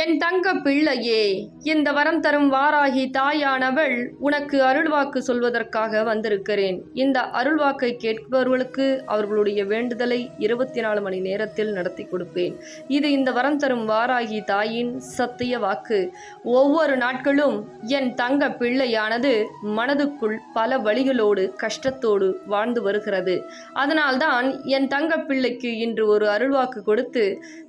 என் தங்க பிள்ளையே, இந்த வரம் தரும் வாராகி தாயானவள் உனக்கு அருள்வாக்கு சொல்வதற்காக வந்திருக்கிறேன். இந்த அருள்வாக்கை கேட்பவர்களுக்கு அவர்களுடைய வேண்டுதலை 24 மணி நேரத்தில் நடத்தி கொடுப்பேன். இது இந்த வரம் தரும் வாராகி தாயின் சத்திய வாக்கு. ஒவ்வொரு நாட்களும் என் தங்க பிள்ளையானது மனதுக்குள் பல வழிகளோடு கஷ்டத்தோடு வாழ்ந்து வருகிறது. அதனால்தான் என் தங்க பிள்ளைக்கு இன்று ஒரு அருள்வாக்கு கொடுத்து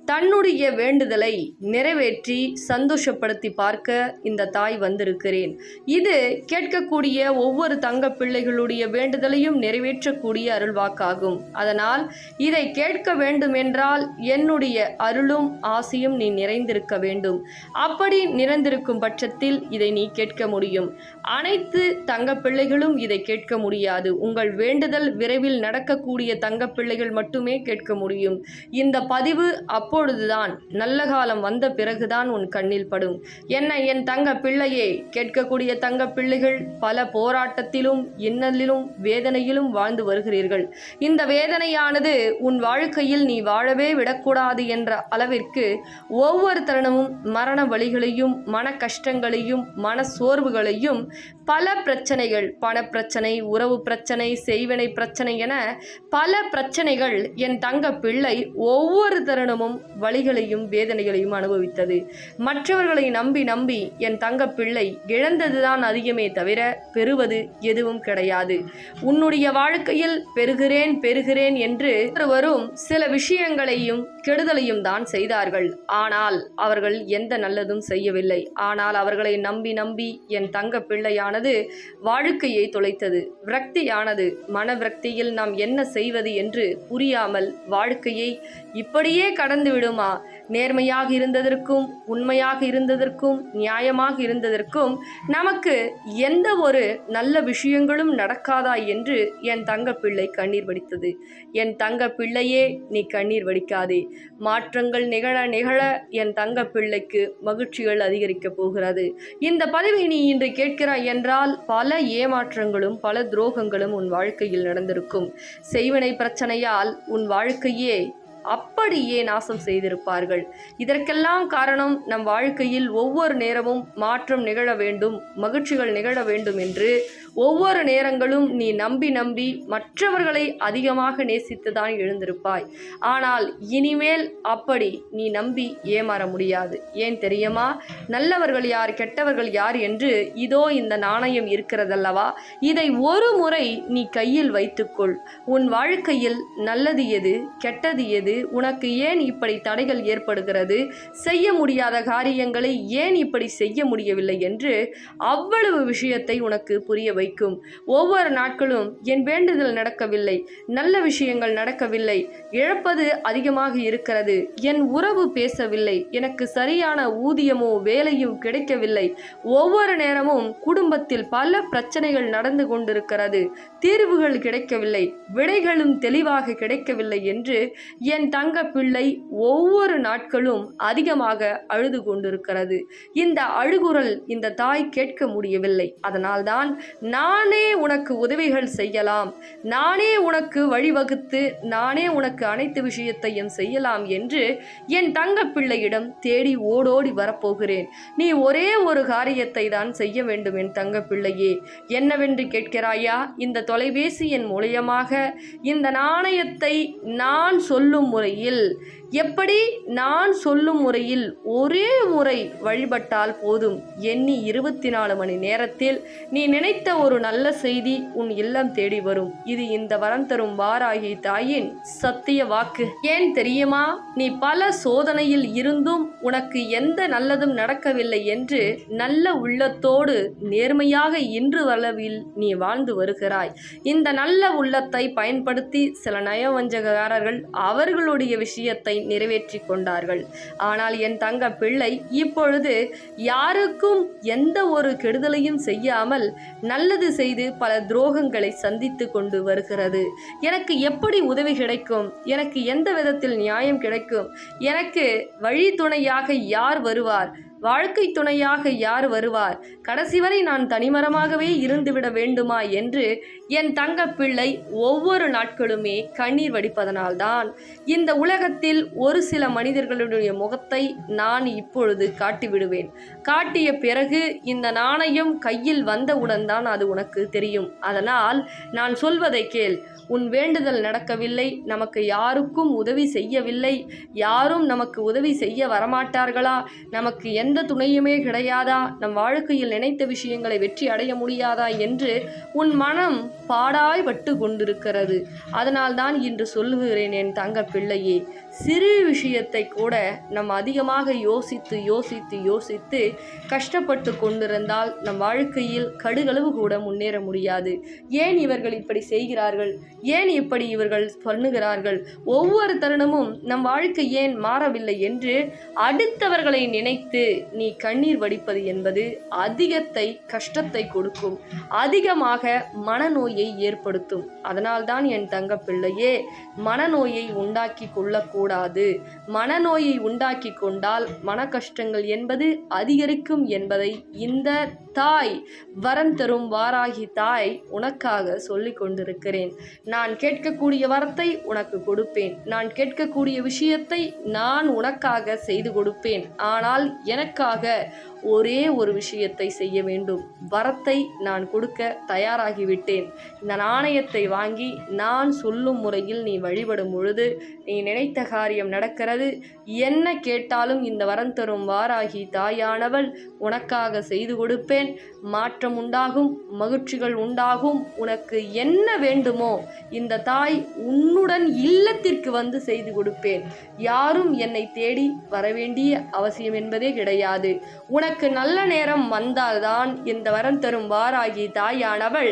தன்னுடைய வேண்டுதலை நிறைவேற்றி சந்தோஷப்படுத்தி பார்க்க இந்த தாய் வந்திருக்கிறேன். இது கேட்கக்கூடிய ஒவ்வொரு தங்க பிள்ளைகளுடைய வேண்டுதலையும் நிறைவேற்றக்கூடிய அருள்வாக்காகும். அதனால் இதை கேட்க வேண்டும் என்றால் என்னுடைய அருளும் ஆசையும் நீ நிறைந்திருக்க வேண்டும். அப்படி நிறைந்திருக்கும் பட்சத்தில் இதை நீ கேட்க முடியும். அனைத்து தங்க பிள்ளைகளும் இதை கேட்க முடியாது. உங்கள் வேண்டுதல் விரைவில் நடக்கக்கூடிய தங்க பிள்ளைகள் மட்டுமே கேட்க முடியும். இந்த பதிவு அப்பொழுதுதான் நல்ல காலம் வந்த பிறகுதான் உன் கண்ணில் படும். என் தங்க பிள்ளையே, கேட்கக்கூடிய தங்க பிள்ளைகள் பல போராட்டத்திலும் இன்னலிலும் வேதனையிலும் வாழ்ந்து வருகிறீர்கள். இந்த வேதனையானது உன் வாழ்க்கையில் நீ வாழவே விடக்கூடாது என்ற அளவிற்கு ஒவ்வொரு தருணமும் மரண வழிகளையும் மன கஷ்டங்களையும் மன சோர்வுகளையும் பல பிரச்சனைகள், பணப்பிரச்சனை, உறவு பிரச்சனை, செய்வினை பிரச்சனை என பல பிரச்சனைகள் என் தங்க பிள்ளை ஒவ்வொரு தருணமும் வழிகளையும் வேதனைகளையும் அனுபவித்தது. மற்றவர்களை நம்பி நம்பி என் தங்க பிள்ளை இழந்ததுதான் அதிகமே தவிர பெறுவது எதுவும் கிடையாது. உன்னுடைய வாழ்க்கையில் பெறுகிறேன் பெறுகிறேன் என்று வரும் சில விஷயங்களையும் கெடுதலையும் தான் செய்தார்கள். ஆனால் அவர்கள் எந்த நல்லதும் செய்யவில்லை. ஆனால் அவர்களை நம்பி நம்பி என் தங்க பிள்ளையானது வாழ்க்கையை தொலைத்தது. விரக்தியானது. மன விரக்தியில் நாம் என்ன செய்வது என்று புரியாமல் வாழ்க்கையை இப்படியே கடந்து விடுமா? நேர்மையாக இருந்ததற்கும் உண்மையாக இருந்ததற்கும் நியாயமாக இருந்ததற்கும் நமக்கு எந்த ஒரு நல்ல விஷயங்களும் நடக்காதா என்று என் தங்க பிள்ளை கண்ணீர் வடித்தது. என் தங்க பிள்ளையே, நீ கண்ணீர் வடிக்காதே. மாற்றங்கள் நிகழ நிகழ என் தங்க பிள்ளைக்கு மகிழ்ச்சிகள் அதிகரிக்கப் போகிறது. இந்த பதிவை நீ இன்று கேட்கிறாய் என்றால் பல ஏமாற்றங்களும் பல துரோகங்களும் உன் வாழ்க்கையில் நடந்திருக்கும். செய்வினை பிரச்சனையால் உன் வாழ்க்கையே அப்படியே நாசம் செய்திருப்பார்கள். இதற்கெல்லாம் காரணம் நம் வாழ்க்கையில் ஒவ்வொரு நேரமும் மாற்றம் நிகழ வேண்டும், மகிழ்ச்சிகள் நிகழ வேண்டும் என்று ஒவ்வொரு நேரங்களும் நீ நம்பி நம்பி மற்றவர்களை அதிகமாக நேசித்துதான் எழுந்திருப்பாய். ஆனால் இனிமேல் அப்படி நீ நம்பி ஏமாற முடியாது. ஏன் தெரியுமா? நல்லவர்கள் யார் கெட்டவர்கள் யார் என்று இதோ இந்த நாணயம் இருக்கிறதல்லவா, இதை ஒரு முறை நீ கையில் வைத்துக்கொள். உன் வாழ்க்கையில் நல்லது எது கெட்டது எது, உனக்கு ஏன் இப்படி தடைகள் ஏற்படுகிறது, செய்ய முடியாத காரியங்களை ஏன் இப்படி செய்ய முடியவில்லை என்று அவ்வளவு விஷயத்தை உனக்கு புரிய வைக்கும். ஒவ்வொரு நாட்களும் என் வேண்டுதல் நடக்கவில்லை, நல்ல விஷயங்கள் நடக்கவில்லை, இழப்பது அதிகமாக இருக்கிறது, என் உறவு பேசவில்லை, எனக்கு சரியான ஊதியமோ வேலையும் கிடைக்கவில்லை, ஒவ்வொரு நேரமும் குடும்பத்தில் பல பிரச்சனைகள் நடந்து கொண்டிருக்கிறது, தீர்வுகள் கிடைக்கவில்லை, விடைகளும் தெளிவாக கிடைக்கவில்லை என்று என் தங்க பிள்ளை ஒவ்வொரு நாட்களும் அதிகமாக அழுது கொண்டிருக்கிறது. இந்த அழுகுரல் இந்த தாய் கேட்க முடியவில்லை. அதனால்தான் நானே உனக்கு உதவிகள் செய்யலாம், நானே உனக்கு வழிவகுத்து நானே உனக்கு அனைத்து விஷயத்தையும் செய்யலாம் என்று என் தங்க பிள்ளையிடம் தேடி ஓடோடி வரப்போகிறேன். நீ ஒரே ஒரு காரியத்தை தான் செய்ய வேண்டும் என் தங்க பிள்ளையே. என்னவென்று கேட்கிறாயா? இந்த தொலைபேசி என் மூலியமாக இந்த நாணயத்தை நான் சொல்லும் முறையில், எப்படி நான் சொல்லும் முறையில் ஒரே முறை வழிபட்டால் போதும். எண்ணி 24 மணி நேரத்தில் நீ நினைத்த ஒரு நல்ல செய்தி உன் இல்லம் தேடி வரும். இது இந்த வரம் தரும் வாராகி தாயின் சத்திய வாக்கு. ஏன் தெரியுமா? நீ பல சோதனையில் இருந்தும் உனக்கு எந்த நல்லதும் நடக்கவில்லை என்று நல்ல உள்ளத்தோடு நேர்மையாக இன்று வளவில் நீ வாழ்ந்து வருகிறாய். இந்த நல்ல உள்ளத்தை பயன்படுத்தி சில நயவஞ்சகக்காரர்கள் அவர்களுடைய விஷயத்தை நிறைவேற்றி கொண்டார்கள். ஆனால் என் தங்க பிள்ளை இப்பொழுது யாருக்கும் எந்த ஒரு கெடுதலையும் செய்யாமல் நல்லது செய்து பல துரோகங்களை சந்தித்து கொண்டு வருகிறது. எனக்கு எப்படி உதவி கிடைக்கும்? எனக்கு எந்த விதத்தில் நியாயம் கிடைக்கும்? எனக்கு வழித்துணையாக யார் வருவார்? வாழ்க்கை துணையாக யார் வருவார்? கடைசி வரை நான் தனிமரமாகவே இருந்துவிட வேண்டுமா என்று என் தங்கப்பிள்ளை ஒவ்வொரு நாட்களுமே கண்ணீர் வடிப்பதனால்தான் இந்த உலகத்தில் ஒரு சில மனிதர்களுடைய முகத்தை நான் இப்பொழுது காட்டிவிடுவேன். காட்டிய பிறகு இந்த நாணயம் கையில் வந்தவுடன் தான் அது உனக்கு தெரியும். அதனால் நான் சொல்வதை கேள். உன் வேண்டுதல் நடக்கவில்லை, நமக்கு யாருக்கும் உதவி செய்யவில்லை, யாரும் நமக்கு உதவி செய்ய வரமாட்டார்களா, நமக்கு எந்த துணையுமே கிடையாதா, நம் வாழ்க்கையில் நினைத்த விஷயங்களை வெற்றி அடைய முடியாதா என்று உன் மனம் பாடாய்பட்டு கொண்டிருக்கிறது. அதனால்தான் இன்று சொல்லுகிறேன் என் தங்க பிள்ளையே, சிறு விஷயத்தை கூட நம் அதிகமாக யோசித்து யோசித்து யோசித்து கஷ்டப்பட்டு கொண்டிருந்தால் நம் வாழ்க்கையில் கடுகளவு கூட முன்னேற முடியாது. ஏன் இவர்கள் இப்படி செய்கிறார்கள், ஏன் இப்படி இவர்கள் பண்ணுகிறார்கள், ஒவ்வொரு தருணமும் நம் வாழ்க்கை ஏன் மாறவில்லை என்று அடுத்தவர்களை நினைத்து நீ கண்ணீர் வடிப்பது என்பது அதிகத்தை கஷ்டத்தை கொடுக்கும், அதிகமாக மனநோயை ஏற்படுத்தும். அதனால்தான் என் தங்க பிள்ளையே, மனநோயை உண்டாக்கி கொள்ளக்கூடாது. மனநோயை உண்டாக்கி கொண்டால் மன கஷ்டங்கள் என்பது அதிகரிக்கும் என்பதை இந்த தாய், வரம் தரும் வாராகி தாய் உனக்காக சொல்லிக் கொண்டிருக்கிறேன். நான் கேட்கக்கூடிய வரத்தை உனக்கு கொடுப்பேன், நான் கேட்கக்கூடிய விஷயத்தை நான் உனக்காக செய்து கொடுப்பேன். ஆனால் எனக்காக ஒரே ஒரு விஷயத்தை செய்ய வேண்டும். வரத்தை நான் கொடுக்க தயாராகிவிட்டேன். இந்த நாணயத்தை வாங்கி நான் சொல்லும் முறையில் நீ வழிபடும் பொழுது நீ நினைத்த காரியம் நடக்கிறது. என்ன கேட்டாலும் இந்த வரம் தரும் வாராகி தாயானவள் உனக்காக செய்து கொடுப்பேன். மாற்றம் உண்டாகும், மகிழ்ச்சிகள் உண்டாகும். உனக்கு என்ன வேண்டுமோ இந்த தாய் உன்னுடன் இல்லத்திற்கு வந்து செய்து கொடுப்பேன். யாரும் என்னை தேடி வரவேண்டிய அவசியம் என்பதே கிடையாது. உனக்கு நல்ல நேரம் வந்தால்தான் இந்த வரம் தரும் வாராகி தாயானவள்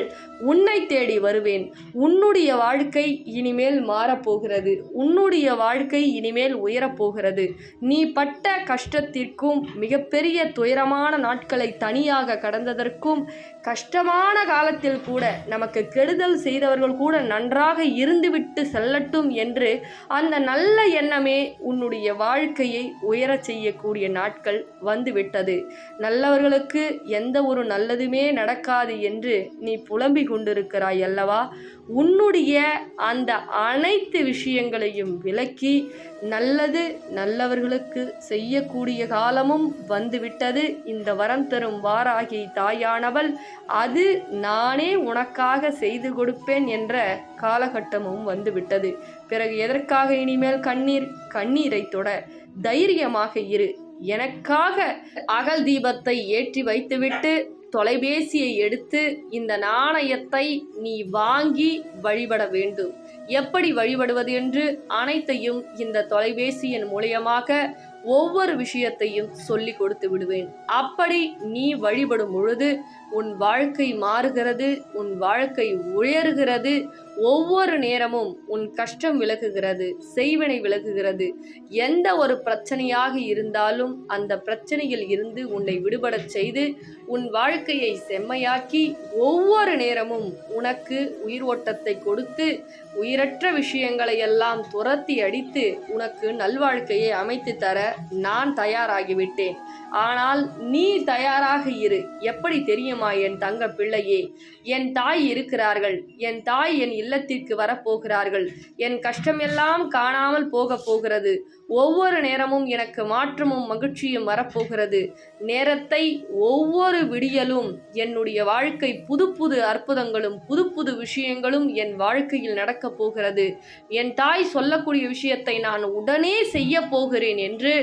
உன்னை தேடி வருவேன். உன்னுடைய வாழ்க்கை இனிமேல் மாறப்போகிறது, உன்னுடைய வாழ்க்கை இனிமேல் உயரப்போகிறது. நீ பட்ட கஷ்டத்திற்கும் மிகப்பெரிய துயரமான நாட்களை தனியாக கடந்ததற்கும், கஷ்டமான காலத்தில் கூட நமக்கு கெடுதல் செய்தவர்கள் கூட நன்றாக இருந்துவிட்டு செல்லட்டும் என்று அந்த நல்ல எண்ணமே உன்னுடைய வாழ்க்கையை உயரச் செய்யக்கூடிய நாட்கள் வந்துவிட்டது. நல்லவர்களுக்கு எந்த ஒரு நல்லதுமே நடக்காது என்று நீ புலம்பிக் கொண்டிருக்கிறாய் அல்லவா? உன்னுடைய அந்த அனைத்து விஷயங்களையும் விலக்கி நல்லது நல்லவர்களுக்கு செய்யக்கூடிய காலமும் வந்துவிட்டது. இந்த வரம் தரும் வாராகி தாயானவள் அது நானே உனக்காக செய்து கொடுப்பேன் என்ற காலகட்டமும் வந்துவிட்டது. பிறகு எதற்காக இனிமேல் கண்ணீரை தொட? தைரியமாக இரு. எனக்காக அகல் தீபத்தை ஏற்றி வைத்துவிட்டு தொலைபேசியை எடுத்து இந்த நாணயத்தை நீ வாங்கி வழிபட வேண்டும். எப்படி வழிபடுவது என்று அனைத்தையும் இந்த தொலைபேசியின் மூலமாக ஒவ்வொரு விஷயத்தையும் சொல்லி கொடுத்து விடுவேன். அப்படி நீ வழிபடும் பொழுது உன் வாழ்க்கை மாறுகிறது, உன் வாழ்க்கை உயர்கிறது. ஒவ்வொரு நேரமும் உன் கஷ்டம் விலகுகிறது, செய்வினை விலகுகிறது. எந்த ஒரு பிரச்சனையாக இருந்தாலும் அந்த பிரச்சனையில் இருந்து உன்னை விடுபடச் செய்து உன் வாழ்க்கையை செம்மையாக்கி ஒவ்வொரு நேரமும் உனக்கு உயிர் ஓட்டத்தை கொடுத்து உயிரற்ற விஷயங்களை எல்லாம் துரத்தி அடித்து உனக்கு நல்வாழ்க்கையை அமைத்து தர நான் தயாராகிவிட்டேன். ஆனால் நீ தயாராக இரு. எப்படி தெரியுமா என் தங்க பிள்ளையே? என் தாய் இருக்கிறார்கள், என் தாய் என் இல்லத்திற்கு வரப்போகிறார்கள். என் கஷ்டமெல்லாம் காணாமல் போக போகிறது. ஒவ்வொரு நேரமும் எனக்கு மாற்றமும் மகிழ்ச்சியும் வரப்போகிறது. நேரத்தை ஒவ்வொரு விடியலும் என்னுடைய வாழ்க்கை புது புது அற்புதங்களும் புது புது விஷயங்களும் என் வாழ்க்கையில் நடக்கப் போகிறது. என் தாய் சொல்லக்கூடிய விஷயத்தை நான் உடனே செய்ய போகிறேன் என்று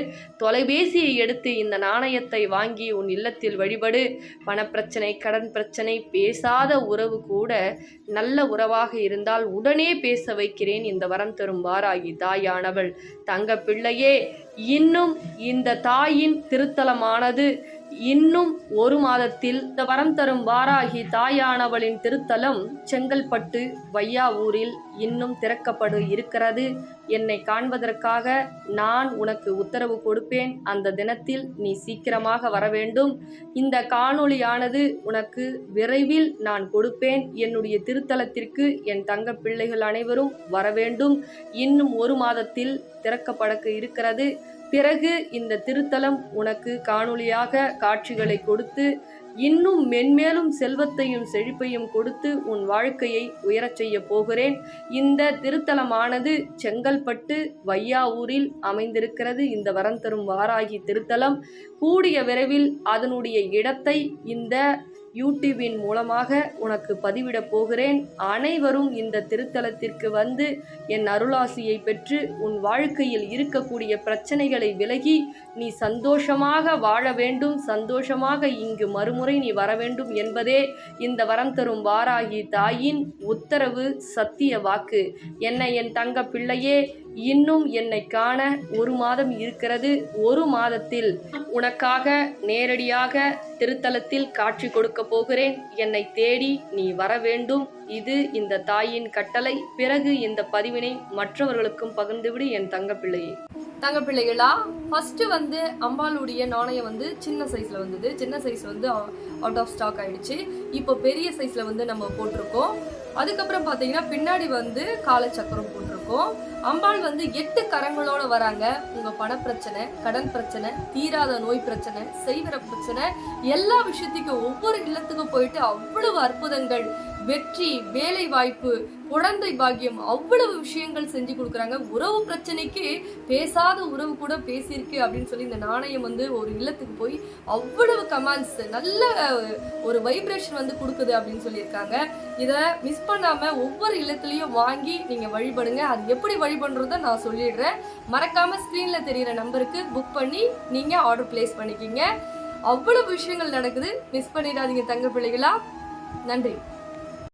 தொலைபேசியை எடுத்து இந்த நாணயத்தை வாங்கி உன் இல்லத்தில் வழிபடு. பணப்பிரச்சனை, கடன் பிரச்சனை, பேசாத உறவு கூட நல்ல உறவாக இருந்தால் உடனே பேச வைக்கிறேன் இந்த வரம் தரும் வாராகி தாயானவள். தங்க பிள்ளையே, இன்னும் இந்த தாயின் திருத்தலமானது இன்னும் ஒரு மாதத்தில் இந்த வரம் தரும் வாராகி தாயானவளின் திருத்தலம் செங்கல்பட்டு வையாவூரில் இன்னும் திறக்கப்பட இருக்கிறது. என்னை காண்பதற்காக நான் உனக்கு உத்தரவு கொடுப்பேன். அந்த தினத்தில் நீ சீக்கிரமாக வர வேண்டும். இந்த காணொளியானது உனக்கு விரைவில் நான் கொடுப்பேன். என்னுடைய திருத்தலத்திற்கு என் தங்க பிள்ளைகள் அனைவரும் வர வேண்டும். இன்னும் ஒரு மாதத்தில் திறக்கப்பட இருக்கிறது. பிறகு இந்த திருத்தலம் உனக்கு காணொளியாக காட்சிகளை கொடுத்து இன்னும் மென்மேலும் செல்வத்தையும் செழிப்பையும் கொடுத்து உன் வாழ்க்கையை உயரச் செய்ய போகிறேன். இந்த திருத்தலமானது செங்கல்பட்டு வையாவூரில் அமைந்திருக்கிறது. இந்த வரம் தரும் வாராகி திருத்தலம் கூடிய விரைவில் அதனுடைய இடத்தை இந்த யூடியூபின் மூலமாக உனக்கு பதிவிட போகிறேன். அனைவரும் இந்த திருத்தலத்திற்கு வந்து என் அருளாசியை பெற்று உன் வாழ்க்கையில் இருக்கக்கூடிய பிரச்சனைகளை விலகி நீ சந்தோஷமாக வாழ வேண்டும், சந்தோஷமாக இங்கு மறுமுறை நீ வர வேண்டும் என்பதே இந்த வரம் தரும் வாராகி தாயின் உத்தரவு, சத்திய வாக்கு. என் தங்க பிள்ளையே, இன்னும் என்னை காண 1 மாதம் இருக்கிறது. 1 மாதத்தில் உனக்காக நேரடியாக திருத்தலத்தில் காட்சி கொடுக்க போகிறேன். என்னை தேடி நீ வர வேண்டும். இது இந்த தாயின் கட்டளை. பிறகு இந்த பதிவினை மற்றவர்களுக்கும் பகிர்ந்துவிடு என் தங்க பிள்ளையே. தங்க பிள்ளைகளா, ஃபர்ஸ்ட் அம்பாளுடைய நாணயம் சின்ன சைஸ்ல வந்தது. சின்ன சைஸ் அவுட் ஆஃப் ஸ்டாக் ஆயிடுச்சு. இப்போ பெரிய சைஸ்ல நம்ம போட்டிருக்கோம். அதுக்கப்புறம் பார்த்தீங்கன்னா பின்னாடி காலச்சக்கரம் போட்டிருக்கோம். அம்பாள் 8 கரங்களோட வராங்க. உங்க பண பிரச்சனை, கடன் பிரச்சனை, தீராத நோய் பிரச்சனை, செய்வர பிரச்சனை, எல்லா விஷயத்துக்கும் ஒவ்வொரு இல்லத்துக்கும் போயிட்டு அவ்வளவு அற்புதங்கள், வெற்றி, வேலை வாய்ப்பு, குழந்தை பாக்கியம், அவ்வளவு விஷயங்கள் செஞ்சு கொடுக்குறாங்க. உறவு பிரச்சனைக்கு பேசாத உறவு கூட பேசியிருக்கு அப்படின்னு சொல்லி இந்த நாணயம் ஒரு இல்லத்துக்கு போய் அவ்வளவு கமெண்ட்ஸ், நல்ல ஒரு வைப்ரேஷன் கொடுக்குது அப்படின்னு சொல்லியிருக்காங்க. இதை மிஸ் பண்ணாம ஒவ்வொரு இல்லத்துலயும் வாங்கி நீங்க வழிபடுங்க. அது எப்படி வழிபடுறத நான் சொல்லிடுறேன். மறக்காம ஸ்கிரீன்ல தெரியுற நம்பருக்கு புக் பண்ணி நீங்க ஆர்டர் பிளேஸ் பண்ணிக்கிங்க. அவ்வளவு விஷயங்கள் நடக்குது. மிஸ் பண்ணிடாதீங்க தங்க பிள்ளைகளா. நன்றி.